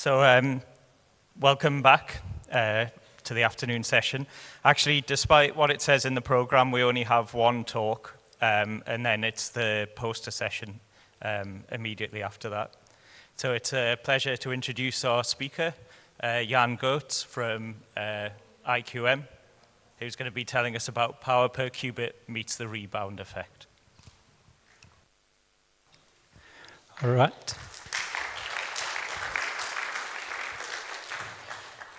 Welcome back to the afternoon session. Actually, despite what it says in the program, we only have one talk, and then it's the poster session immediately after that. So it's a pleasure to introduce our speaker, Jan Goetz from IQM, who's going to be telling us about power per qubit meets the rebound effect. All right.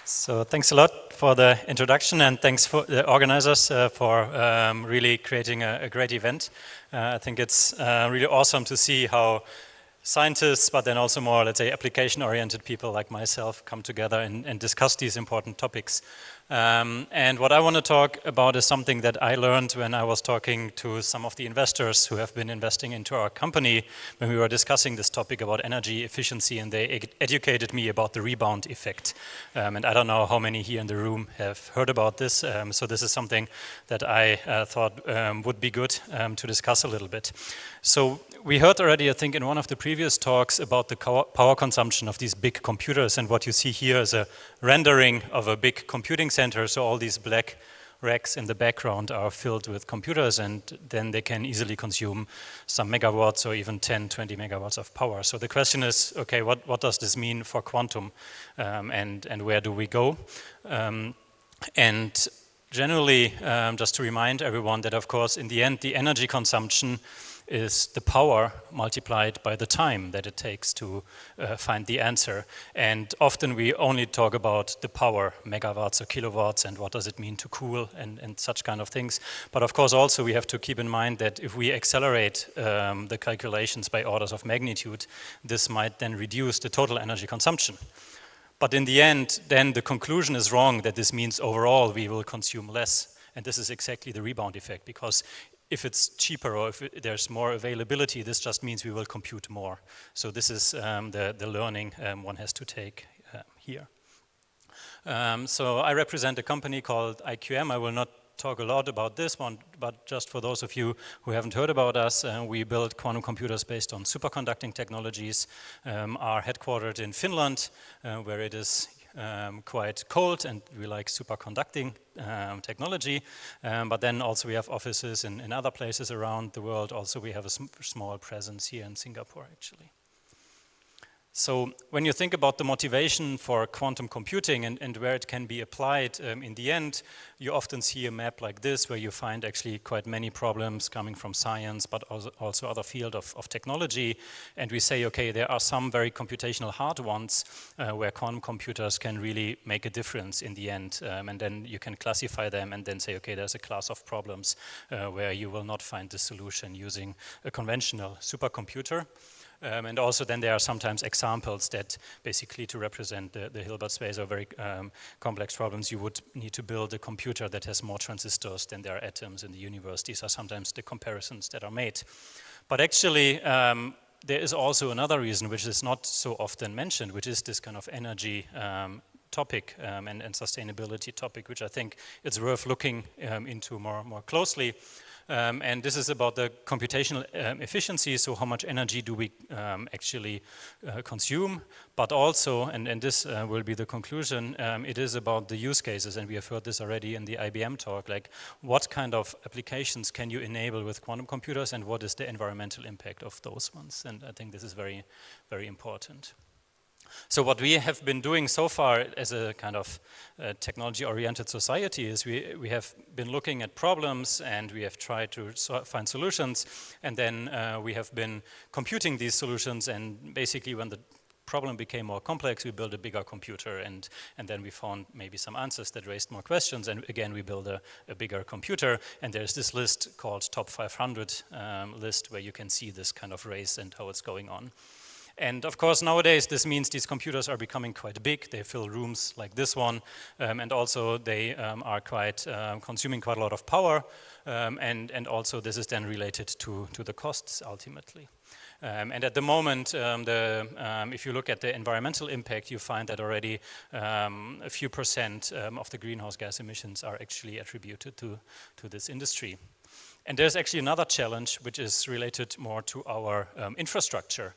So thanks a lot for the introduction, and thanks for the organizers for really creating a great event. I think it's really awesome to see how scientists, but then also more, let's say, application-oriented people like myself come together and discuss these important topics. And what I want to talk about is something that I learned when I was talking to some of the investors who have been investing into our company when we were discussing this topic about energy efficiency, and they educated me about the rebound effect. And I don't know how many here in the room have heard about this, so this is something that I thought would be good to discuss a little bit. So we heard already, I think, in one of the previous talks about the power consumption of these big computers, and what you see here is a rendering of a big computing center. So all these black racks in the background are filled with computers, and then they can easily consume some megawatts or even 10, 20 megawatts of power. So the question is, okay, what does this mean for quantum, and where do we go? And generally, just to remind everyone that, of course, in the end, the energy consumption is the power multiplied by the time that it takes to find the answer. And often we only talk about the power, megawatts or kilowatts, and what does it mean to cool and such kind of things. But of course also we have to keep in mind that if we accelerate the calculations by orders of magnitude, this might then reduce the total energy consumption. But in the end, then the conclusion is wrong, that this means overall we will consume less. And this is exactly the rebound effect, because if it's cheaper or if there's more availability, this just means we will compute more. So this is the learning one has to take here. So I represent a company called IQM. I will not talk a lot about this one, but just for those of you who haven't heard about us, we build quantum computers based on superconducting technologies, are headquartered in Finland, where it is quite cold, and we like superconducting technology, but then also we have offices in other places around the world. Also we have a small presence here in Singapore, actually. So when you think about the motivation for quantum computing and where it can be applied, in the end, you often see a map like this, where you find actually quite many problems coming from science, but also other field of technology. And we say, okay, there are some very computational hard ones where quantum computers can really make a difference in the end. And then you can classify them and then say, okay, there's a class of problems where you will not find the solution using a conventional supercomputer. And also then there are sometimes examples that basically to represent the Hilbert space or very complex problems, you would need to build a computer that has more transistors than there are atoms in the universe. These are sometimes the comparisons that are made. But actually, there is also another reason which is not so often mentioned, which is this kind of energy topic and sustainability topic, which I think it's worth looking into more closely. And this is about the computational efficiency, so how much energy do we actually consume, but also, and this will be the conclusion, it is about the use cases, and we have heard this already in the IBM talk, like what kind of applications can you enable with quantum computers, and what is the environmental impact of those ones, and I think this is very, very important. So what we have been doing so far as a kind of technology-oriented society is we have been looking at problems, and we have tried to find solutions, and then we have been computing these solutions, and basically when the problem became more complex, we built a bigger computer, and then we found maybe some answers that raised more questions, and again we build a bigger computer, and there's this list called Top 500 list where you can see this kind of race and how it's going on. And of course, nowadays, this means these computers are becoming quite big. They fill rooms like this one, and also they are quite consuming quite a lot of power, and also this is then related to the costs ultimately. And at the moment, if you look at the environmental impact, you find that already a few percent of the greenhouse gas emissions are actually attributed to this industry. And there's actually another challenge which is related more to our infrastructure.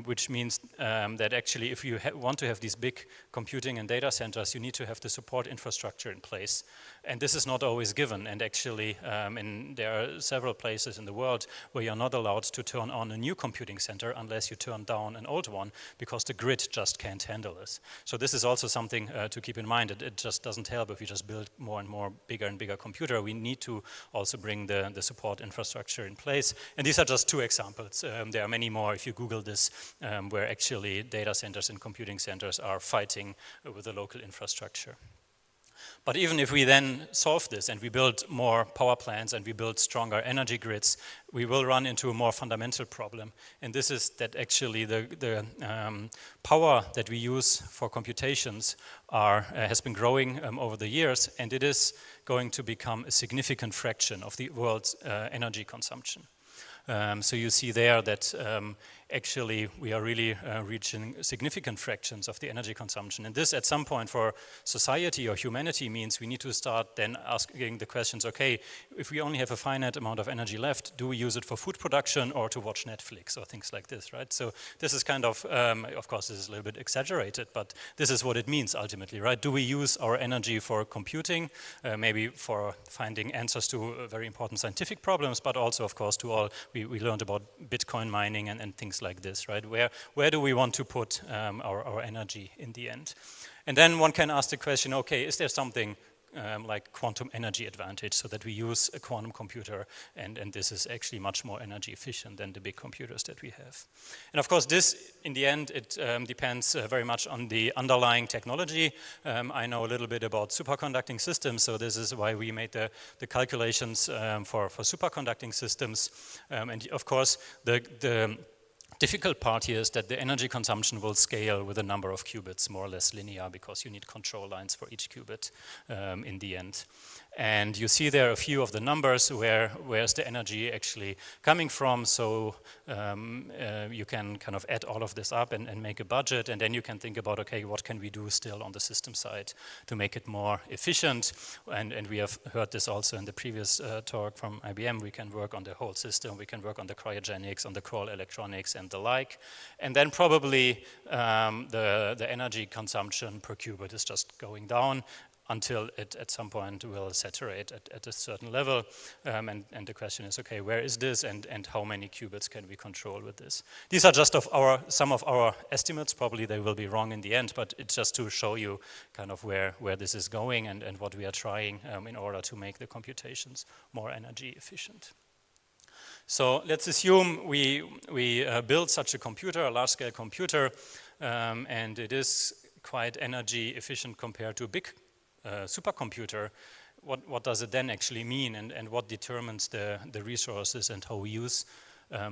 which means that actually if you want to have these big computing and data centers, you need to have the support infrastructure in place. And this is not always given, and actually there are several places in the world where you're not allowed to turn on a new computing center unless you turn down an old one, because the grid just can't handle this. So this is also something to keep in mind. It just doesn't help if we just build more and more bigger and bigger computer. We need to also bring the support infrastructure in place. And these are just two examples. There are many more if you Google this, where actually data centers and computing centers are fighting with the local infrastructure. But even if we then solve this and we build more power plants and we build stronger energy grids, we will run into a more fundamental problem. And this is that actually the power that we use for computations has been growing over the years, and it is going to become a significant fraction of the world's energy consumption. So you see there that actually we are really reaching significant fractions of the energy consumption. And this at some point for society or humanity means we need to start then asking the questions, okay, if we only have a finite amount of energy left, do we use it for food production or to watch Netflix or things like this, right? So this is kind of course this is a little bit exaggerated, but this is what it means ultimately, right? Do we use our energy for computing, maybe for finding answers to very important scientific problems, but also of course to all, we learned about Bitcoin mining and things like this, right? Where do we want to put our energy in the end? And then one can ask the question, okay, is there something like quantum energy advantage so that we use a quantum computer and this is actually much more energy efficient than the big computers that we have? And of course this, in the end, it depends very much on the underlying technology. I know a little bit about superconducting systems, so this is why we made the calculations for superconducting systems. And of course the difficult part here is that the energy consumption will scale with a number of qubits, more or less linear, because you need control lines for each qubit in the end. And you see there a few of the numbers where's the energy actually coming from. So you can kind of add all of this up and make a budget, and then you can think about, okay, what can we do still on the system side to make it more efficient? And we have heard this also in the previous talk from IBM. We can work on the whole system, we can work on the cryogenics, on the Kroll electronics and the like. And then probably the energy consumption per qubit is just going down until it at some point will saturate at a certain level. And the question is, okay, where is this and how many qubits can we control with this? These are just some of our estimates. Probably they will be wrong in the end, but it's just to show you kind of where this is going and what we are trying in order to make the computations more energy efficient. So let's assume we build such a computer, a large-scale computer, and it is quite energy efficient compared to a big supercomputer. What does it then actually mean, and what determines the resources and how we use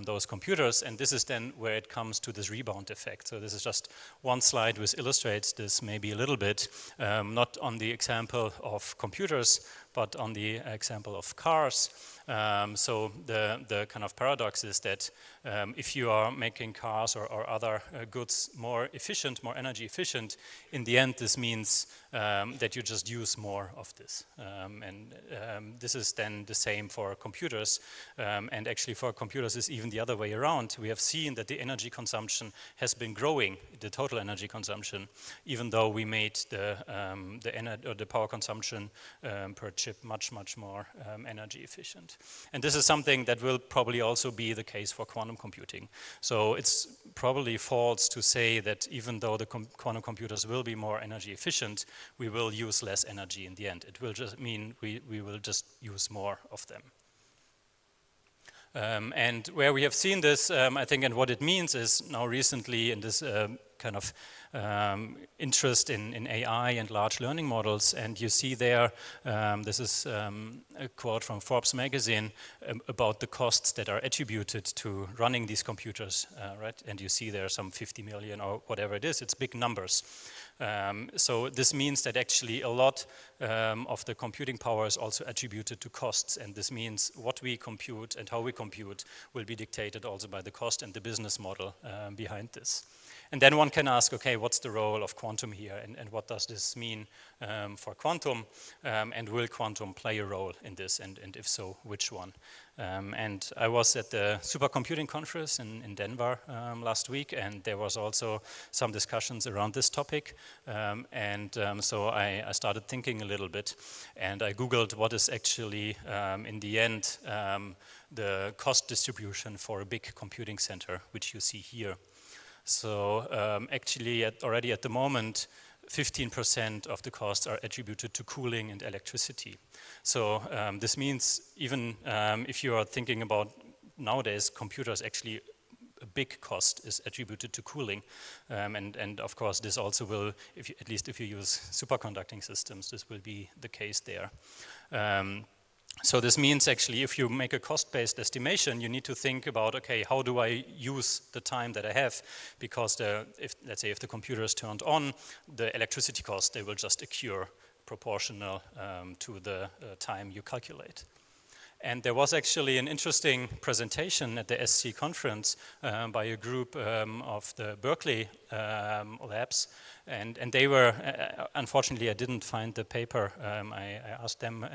those computers? And this is then where it comes to this rebound effect. So this is just one slide which illustrates this maybe a little bit, not on the example of computers, but on the example of cars. So the kind of paradox is that if you are making cars or other goods more efficient, more energy efficient, in the end this means that you just use more of this. And this is then the same for computers. And actually for computers it's even the other way around. We have seen that the energy consumption has been growing, the total energy consumption, even though we made the power consumption per chip much more energy efficient. And this is something that will probably also be the case for quantum computing. So it's probably false to say that even though the quantum computers will be more energy efficient, we will use less energy in the end. It will just mean we will just use more of them. And where we have seen this, I think, and what it means is now recently in this kind of interest in AI and large learning models. And you see there, this is a quote from Forbes magazine about the costs that are attributed to running these computers, right? And you see there some 50 million or whatever it is, it's big numbers. So this means that actually a lot of the computing power is also attributed to costs, and this means what we compute and how we compute will be dictated also by the cost and the business model behind this. And then one can ask, okay, what's the role of quantum here, and what does this mean for quantum, and will quantum play a role in this, and if so, which one? And I was at the supercomputing conference in Denver last week, and there was also some discussions around this topic. So I started thinking a little bit, and I Googled what is actually, in the end, the cost distribution for a big computing center, which you see here. So actually, already at the moment, 15% of the costs are attributed to cooling and electricity. So this means even if you are thinking about nowadays, computers actually a big cost is attributed to cooling. And of course, this also will, at least if you use superconducting systems, this will be the case there. So this means actually if you make a cost-based estimation, you need to think about, okay, how do I use the time that I have? Because let's say if the computer is turned on, the electricity costs, they will just occur proportional to the time you calculate. And there was actually an interesting presentation at the SC conference by a group of the Berkeley labs. And they were, unfortunately, I didn't find the paper. I asked them,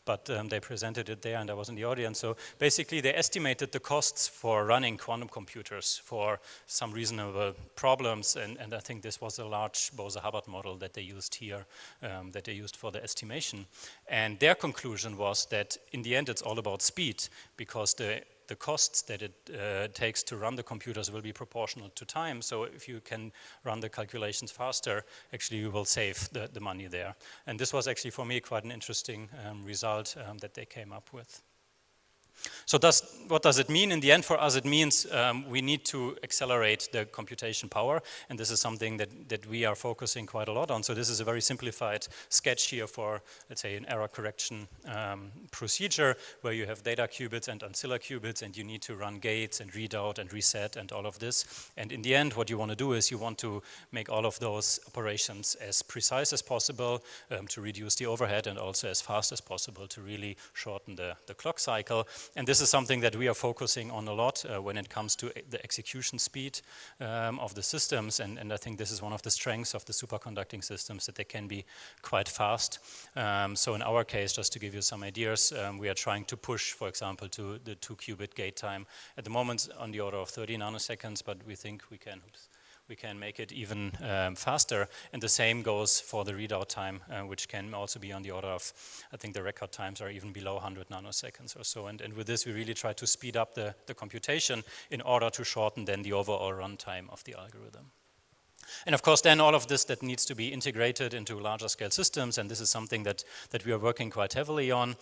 but they presented it there and I was in the audience. So basically, they estimated the costs for running quantum computers for some reasonable problems. And I think this was a large Bose-Hubbard model that they used here, that they used for the estimation. And their conclusion was that in the end, it's all about speed, because the costs that it takes to run the computers will be proportional to time. So if you can run the calculations faster, actually you will save the money there. And this was actually for me quite an interesting result that they came up with. So what does it mean? In the end, for us, it means we need to accelerate the computation power, and this is something that we are focusing quite a lot on. So this is a very simplified sketch here for, let's say, an error correction procedure where you have data qubits and ancilla qubits, and you need to run gates and read out and reset and all of this. And in the end, what you want to do is you want to make all of those operations as precise as possible to reduce the overhead, and also as fast as possible to really shorten the clock cycle. And this is something that we are focusing on a lot when it comes to the execution speed of the systems. And I think this is one of the strengths of the superconducting systems, that they can be quite fast. So in our case, just to give you some ideas, we are trying to push, for example, to the 2-qubit gate time. At the moment, on the order of 30 nanoseconds, but we think we can make it even faster. And the same goes for the readout time, which can also be on the order of, I think the record times are even below 100 nanoseconds or so. And with this, we really try to speed up the computation in order to shorten then the overall runtime of the algorithm. And of course, then all of this that needs to be integrated into larger scale systems, and this is something that we are working quite heavily on.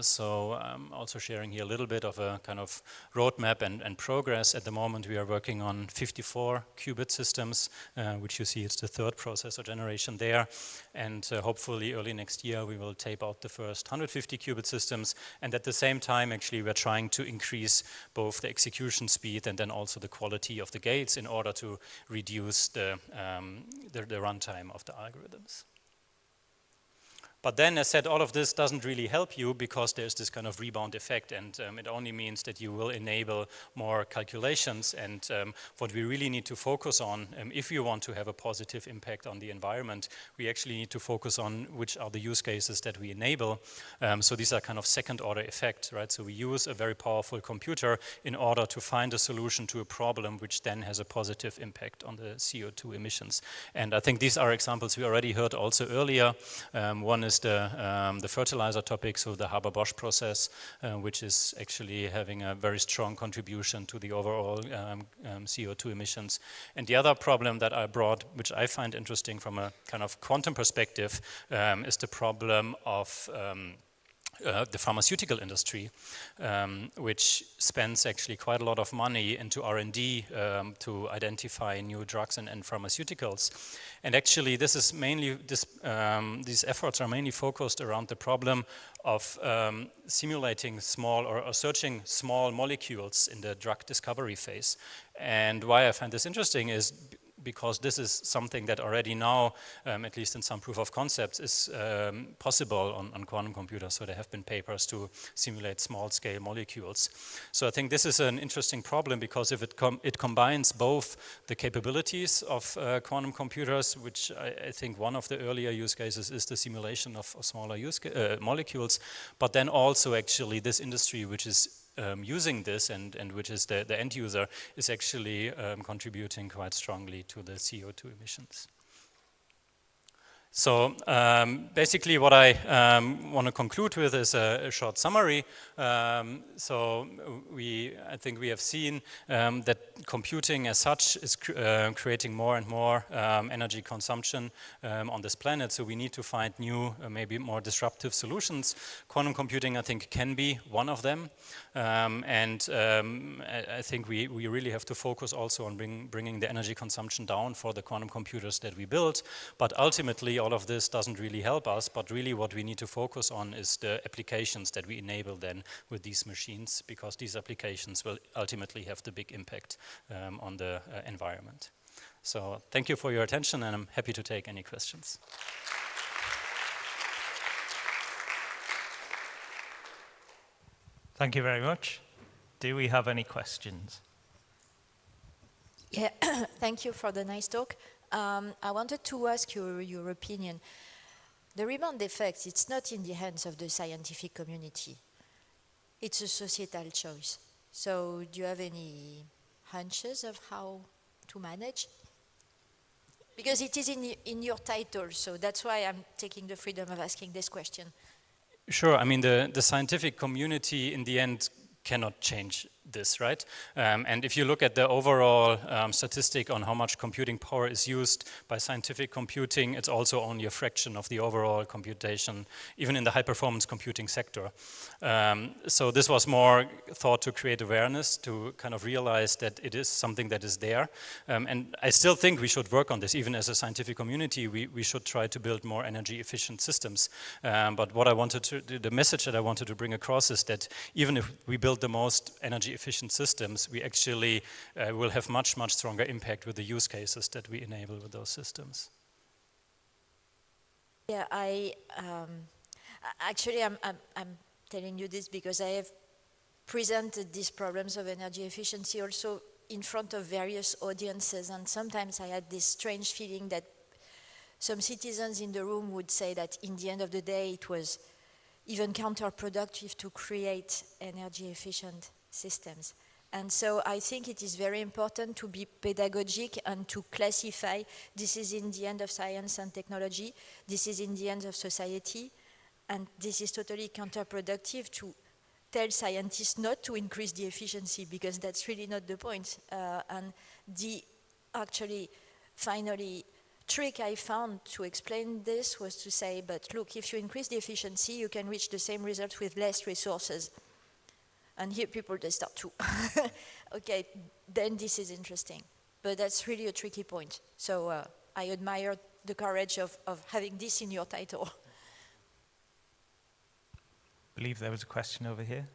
So I'm also sharing here a little bit of a kind of roadmap and progress. At the moment, we are working on 54 qubit systems, which you see it's the third processor generation there. And hopefully early next year, we will tape out the first 150 qubit systems. And at the same time, actually, we're trying to increase both the execution speed and then also the quality of the gates in order to reduce the runtime of the algorithms. But then, as said, all of this doesn't really help you because there's this kind of rebound effect, and it only means that you will enable more calculations. And what we really need to focus on, if you want to have a positive impact on the environment, we actually need to focus on which are the use cases that we enable. So these are kind of second order effects, right? So we use a very powerful computer in order to find a solution to a problem which then has a positive impact on the CO2 emissions. And I think these are examples we already heard also earlier. One is the fertilizer topic, so the Haber-Bosch process, which is actually having a very strong contribution to the overall CO2 emissions. And the other problem that I brought, which I find interesting from a kind of quantum perspective, is the problem of the pharmaceutical industry, which spends actually quite a lot of money into R&D to identify new drugs and pharmaceuticals. And actually, this is mainly these efforts are mainly focused around the problem of simulating small or searching small molecules in the drug discovery phase. And why I find this interesting is because this is something that already now, at least in some proof of concepts, is possible on quantum computers. So there have been papers to simulate small-scale molecules. So I think this is an interesting problem, because if it combines both the capabilities of quantum computers, which I think one of the earlier use cases is the simulation of smaller molecules, but then also actually this industry which is using this and which is the end user is actually contributing quite strongly to the CO2 emissions. So basically what I want to conclude with is a short summary. So I think we have seen that computing as such is creating more and more energy consumption on this planet. So we need to find new, maybe more disruptive solutions. Quantum computing, I think, can be one of them. I think we really have to focus also on bringing the energy consumption down for the quantum computers that we build. But ultimately, all of this doesn't really help us, but really what we need to focus on is the applications that we enable then with these machines, because these applications will ultimately have the big impact on the environment. So thank you for your attention, and I'm happy to take any questions. Thank you very much. Do we have any questions? Yeah, thank you for the nice talk. I wanted to ask your opinion. The rebound effect, it's not in the hands of the scientific community. It's a societal choice. So do you have any hunches of how to manage? Because it is in your title, so that's why I'm taking the freedom of asking this question. Sure, I mean the scientific community in the end cannot change this, right? And if you look at the overall statistic on how much computing power is used by scientific computing, it's also only a fraction of the overall computation, even in the high-performance computing sector. So this was more thought to create awareness, to kind of realize that it is something that is there. And I still think we should work on this. Even as a scientific community, we should try to build more energy-efficient systems. But what I wanted to, the message that I wanted to bring across is that even if we build the most energy-efficient systems, we actually will have much stronger impact with the use cases that we enable with those systems. Yeah, actually I'm telling you this because I have presented these problems of energy efficiency also in front of various audiences, and sometimes I had this strange feeling that some citizens in the room would say that in the end of the day it was even counterproductive to create energy efficient systems. And so I think it is very important to be pedagogic and to classify this is in the end of science and technology, this is in the end of society, and this is totally counterproductive to tell scientists not to increase the efficiency, because that's really not the point. And the actually finally trick I found to explain this was to say, but look, if you increase the efficiency, you can reach the same results with less resources. And here people, they start to, okay, then this is interesting. But that's really a tricky point. So I admire the courage of having this in your title. I believe there was a question over here.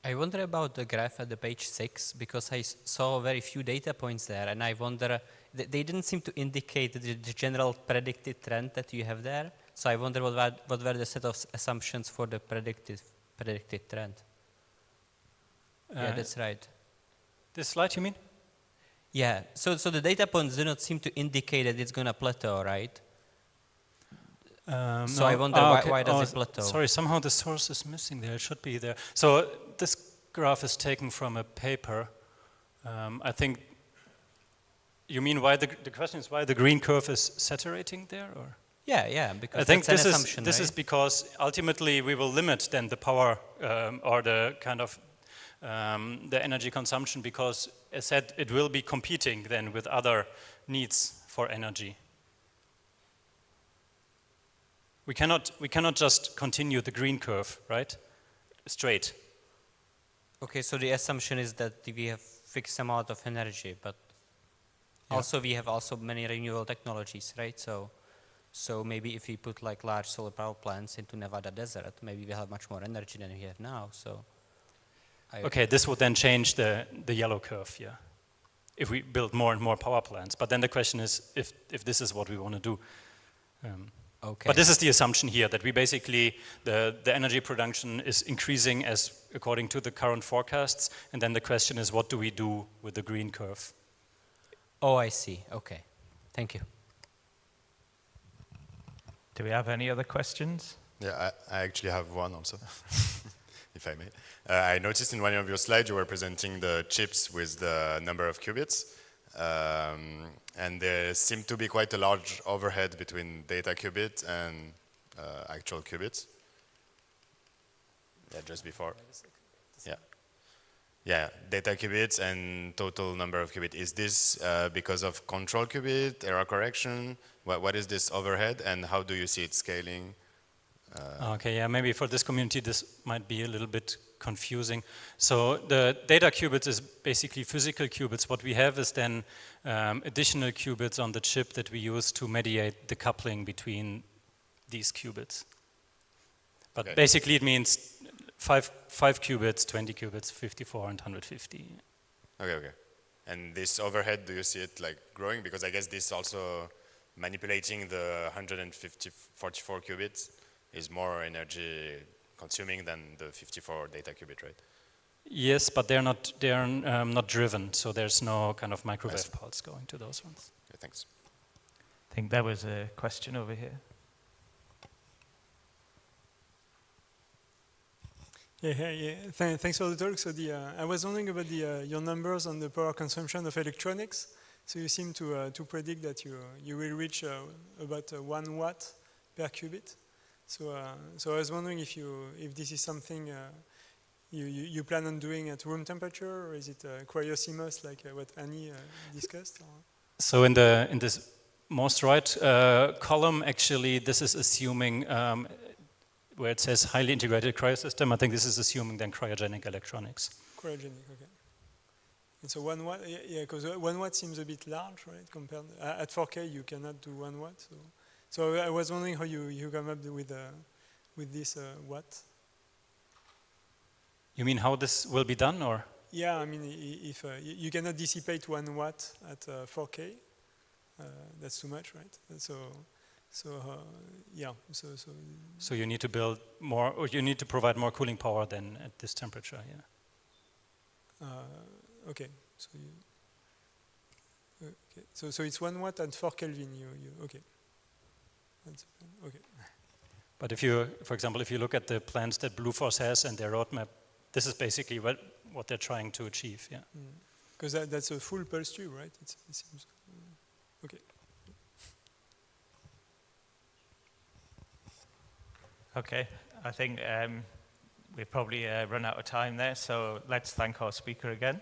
I wonder about the graph at the page 6, because I saw very few data points there, and I wonder, they didn't seem to indicate the general predicted trend that you have there. So I wonder what were the set of assumptions for the predicted trend. Yeah, that's right. This slide, you mean? Yeah, so the data points do not seem to indicate that it's going to plateau, right? So no. I wonder why does it plateau? Sorry, somehow the source is missing there. It should be there. So this graph is taken from a paper. I think you mean why the question is why the green curve is saturating there, or? Yeah, because I think that's an assumption, this right? is because ultimately we will limit then the power or the kind of the energy consumption, because as said, it will be competing then with other needs for energy. We cannot just continue the green curve, right? Straight. Okay, so the assumption is that we have fixed amount of energy, but also we have also many renewable technologies, right? So maybe if we put like large solar power plants into Nevada desert, maybe we'll have much more energy than we have now. So Okay, this would then change the yellow curve, yeah. If we build more and more power plants. But then the question is if this is what we want to do. Okay. But this is the assumption here, that we basically, the energy production is increasing as according to the current forecasts, and then the question is what do we do with the green curve? Oh, I see. Okay. Thank you. Do we have any other questions? Yeah, I actually have one also, if I may. I noticed in one of your slides you were presenting the chips with the number of qubits, and there seemed to be quite a large overhead between data qubit and actual qubits. Yeah, just before. Yeah. Yeah, data qubits and total number of qubits. Is this because of control qubit, error correction? What is this overhead, and how do you see it scaling? Okay, yeah, maybe for this community this might be a little bit confusing. So the data qubits is basically physical qubits. What we have is then additional qubits on the chip that we use to mediate the coupling between these qubits. But Okay. basically it means 5 qubits, 20 qubits, 54 and 150. Okay. And this overhead, do you see it like growing? Because I guess this also manipulating the 144 qubits is more energy consuming than the 54 data qubit, right? Yes, but they're not driven, so there's no kind of microwave pulse going to those ones. Okay, thanks. I think there was a question over here. Thanks for the talk. So I was wondering about your numbers on the power consumption of electronics. So you seem to predict that you will reach about 1 watt per qubit. So I was wondering if this is something you plan on doing at room temperature, or is it cryo-CMOS like what Annie discussed? Or? So in this most right column, actually, this is assuming where it says highly integrated cryosystem. I think this is assuming then cryogenic electronics. Cryogenic, okay. And so 1 watt, yeah, because 1 watt seems a bit large, right? Compared at 4K, you cannot do 1 watt. So I was wondering how you come up with this watt. You mean how this will be done, or? Yeah, I mean, if you cannot dissipate 1 watt at 4K, that's too much, right? So you need to build more, or you need to provide more cooling power than at this temperature, yeah. Okay, so it's 1 watt at 4 Kelvin. Okay. Okay. But if you, for example, if you look at the plans that Bluefors has and their roadmap, this is basically what they're trying to achieve, yeah. Because that's a full pulse tube, right? It seems. Okay. Okay, I think we've probably run out of time there, so let's thank our speaker again.